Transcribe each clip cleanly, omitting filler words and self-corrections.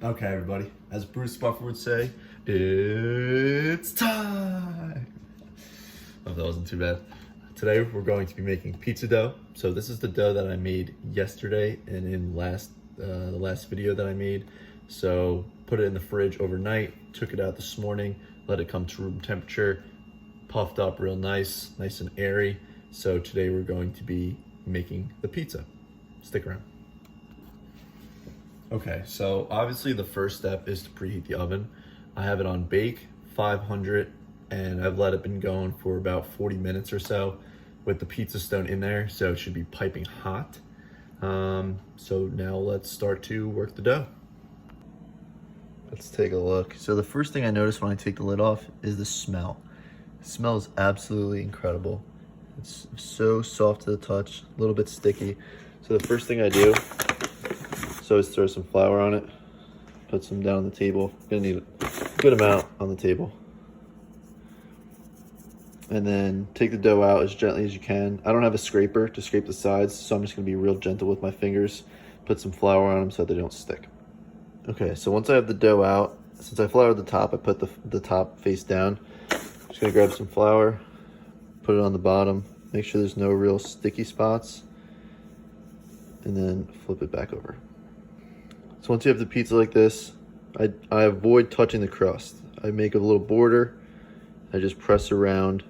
Okay, everybody, as Bruce Buffer would say, it's time. Oh, that wasn't too bad. Today we're going to be making pizza dough. So this is the dough that I made yesterday and in the last video that I made. So put it in the fridge overnight, took it out this morning, let it come to room temperature, puffed up real nice and airy. So today we're going to be making the pizza. Stick around. Okay, so obviously the first step is to preheat the oven. I have it on bake 500 and I've let it been going for about 40 minutes or so with the pizza stone in there, so it should be piping hot. So now let's start to work the dough. Let's take a look. So the first thing I notice when I take the lid off is the smell. It smells absolutely incredible. It's so soft to the touch, a little bit sticky. So the first thing I do is throw some flour on it, put some down on the table. Gonna need a good amount on the table. And then take the dough out as gently as you can. I don't have a scraper to scrape the sides, so I'm just gonna be real gentle with my fingers. Put some flour on them so they don't stick. Okay, so once I have the dough out, since I floured the top, I put the top face down. Just gonna grab some flour, put it on the bottom, make sure there's no real sticky spots, and then flip it back over. So once you have the pizza like this, I avoid touching the crust. I make a little border. I just press around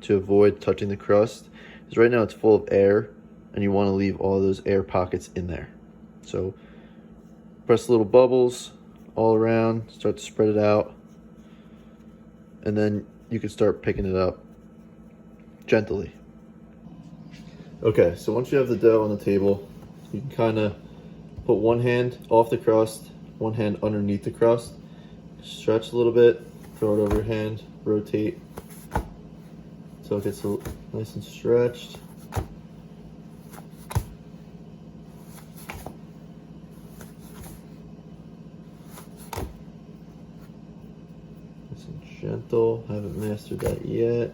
to avoid touching the crust. Because right now it's full of air and you want to leave all those air pockets in there. So press little bubbles all around, start to spread it out. And then you can start picking it up gently. Okay, so once you have the dough on the table, you can kind of put one hand off the crust, one hand underneath the crust, stretch a little bit, throw it over your hand, rotate so it gets nice and stretched. Nice and gentle, haven't mastered that yet.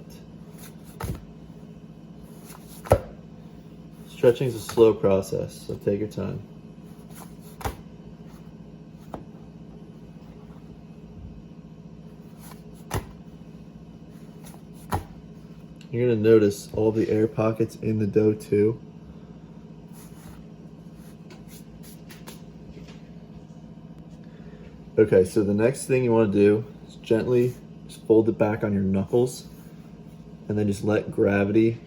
Stretching is a slow process, so take your time. You're gonna notice all the air pockets in the dough too. Okay, so the next thing you wanna do is gently just fold it back on your knuckles and then just let gravity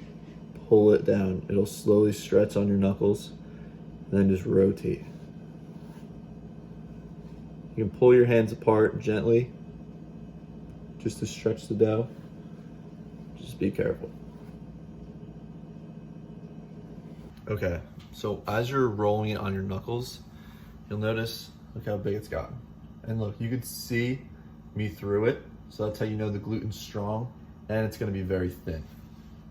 pull it down. It'll slowly stretch on your knuckles and then just rotate. You can pull your hands apart gently just to stretch the dough. Just be careful. Okay, so as you're rolling it on your knuckles, you'll notice, look how big it's gotten. And look, you can see me through it, so that's how you know the gluten's strong and it's gonna be very thin.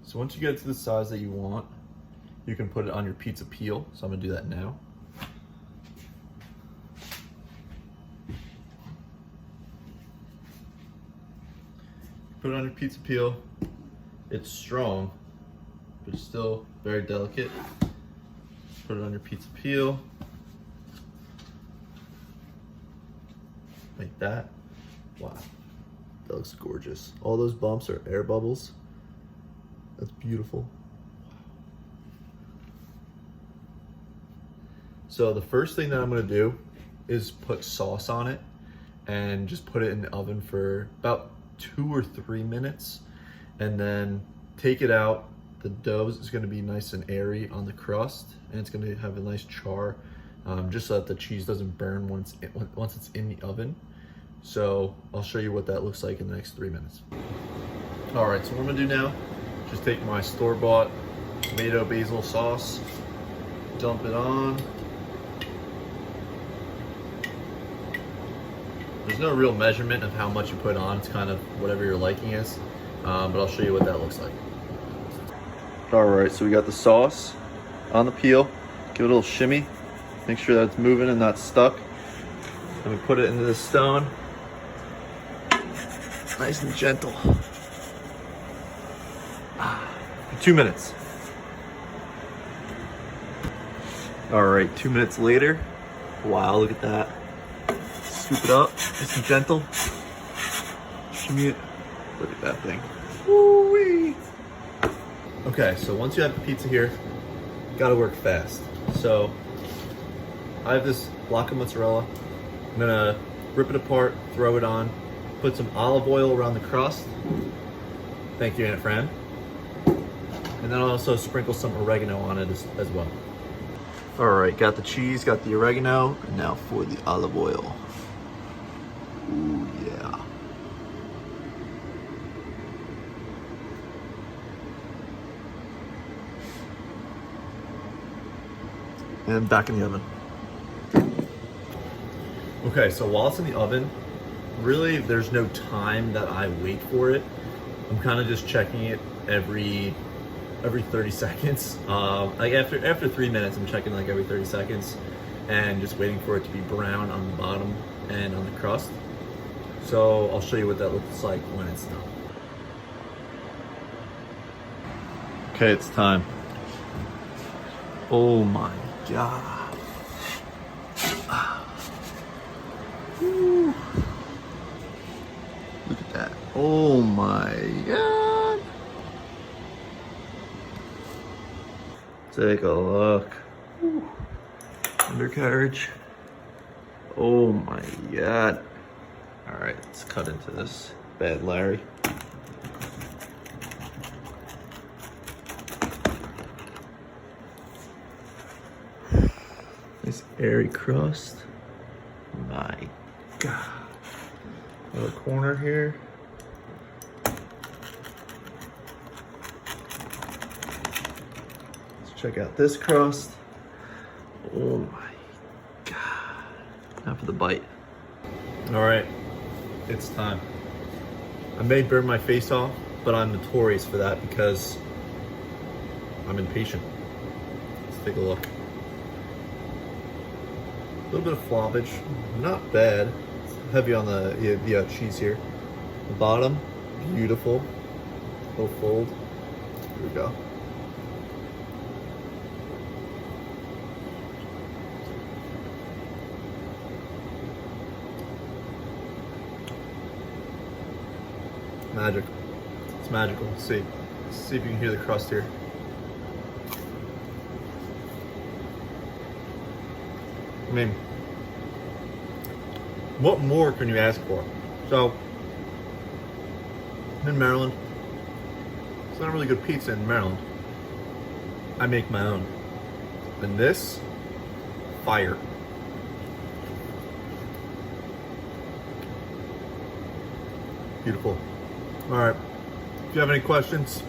So once you get it to the size that you want, you can put it on your pizza peel. So I'm gonna do that now. Put it on your pizza peel. It's strong, but it's still very delicate. Put it on your pizza peel. Like that. Wow, that looks gorgeous. All those bumps are air bubbles. That's beautiful. So the first thing that I'm gonna do is put sauce on it and just put it in the oven for about 2 or 3 minutes. And then take it out. The dough is gonna be nice and airy on the crust, and it's gonna have a nice char, just so that the cheese doesn't burn once it's in the oven. So I'll show you what that looks like in the next 3 minutes. All right, so what I'm gonna do now, just take my store-bought tomato basil sauce, dump it on. There's no real measurement of how much you put on. It's kind of whatever your liking is. But I'll show you what that looks like. All right, so we got the sauce on the peel. Give it a little shimmy. Make sure that it's moving and not stuck. Then we put it into the stone. Nice and gentle. For 2 minutes. All right, 2 minutes later. Wow, look at that. Scoop it up, nice and gentle. Shimmy it. Look at that thing. Woo-wee. Okay, so once you have the pizza here, you gotta work fast. So I have this block of mozzarella. I'm gonna rip it apart, throw it on, put some olive oil around the crust. Thank you, Aunt Fran. And then I'll also sprinkle some oregano on it as well. All right, got the cheese, got the oregano, and now for the olive oil. Ooh, yeah. And back in the oven. Okay, so while it's in the oven, really there's no time that I wait for it. I'm kind of just checking it every 30 seconds. Like after 3 minutes, I'm checking like every 30 seconds and just waiting for it to be brown on the bottom and on the crust. So I'll show you what that looks like when it's done. Okay, it's time. Oh my God. Woo. Look at that. Oh my God. Take a look. Woo. Undercarriage. Oh my God. All right, let's cut into this bad Larry. This airy crust. My God. Little corner here. Let's check out this crust. Oh my God. Now for the bite. All right, it's time. I may burn my face off, but I'm notorious for that because I'm impatient. Let's take a look. A little bit of floppage, not bad. It's heavy on the cheese here. The bottom, beautiful. Little fold. Here we go. Magic. It's magical. Let's see. Let's see if you can hear the crust here. I mean, what more can you ask for? So, I'm in Maryland. It's not a really good pizza in Maryland. I make my own. And this, fire. Beautiful. All right. If you have any questions,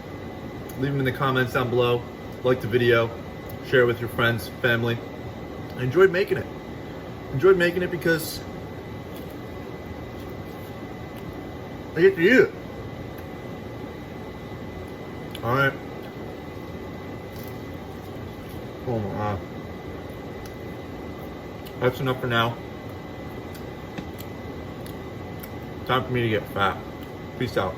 leave them in the comments down below. Like the video, share it with your friends, family. I enjoyed making it. Enjoyed making it because I get to eat it. All right. Oh my God. That's enough for now. Time for me to get fat. Peace out.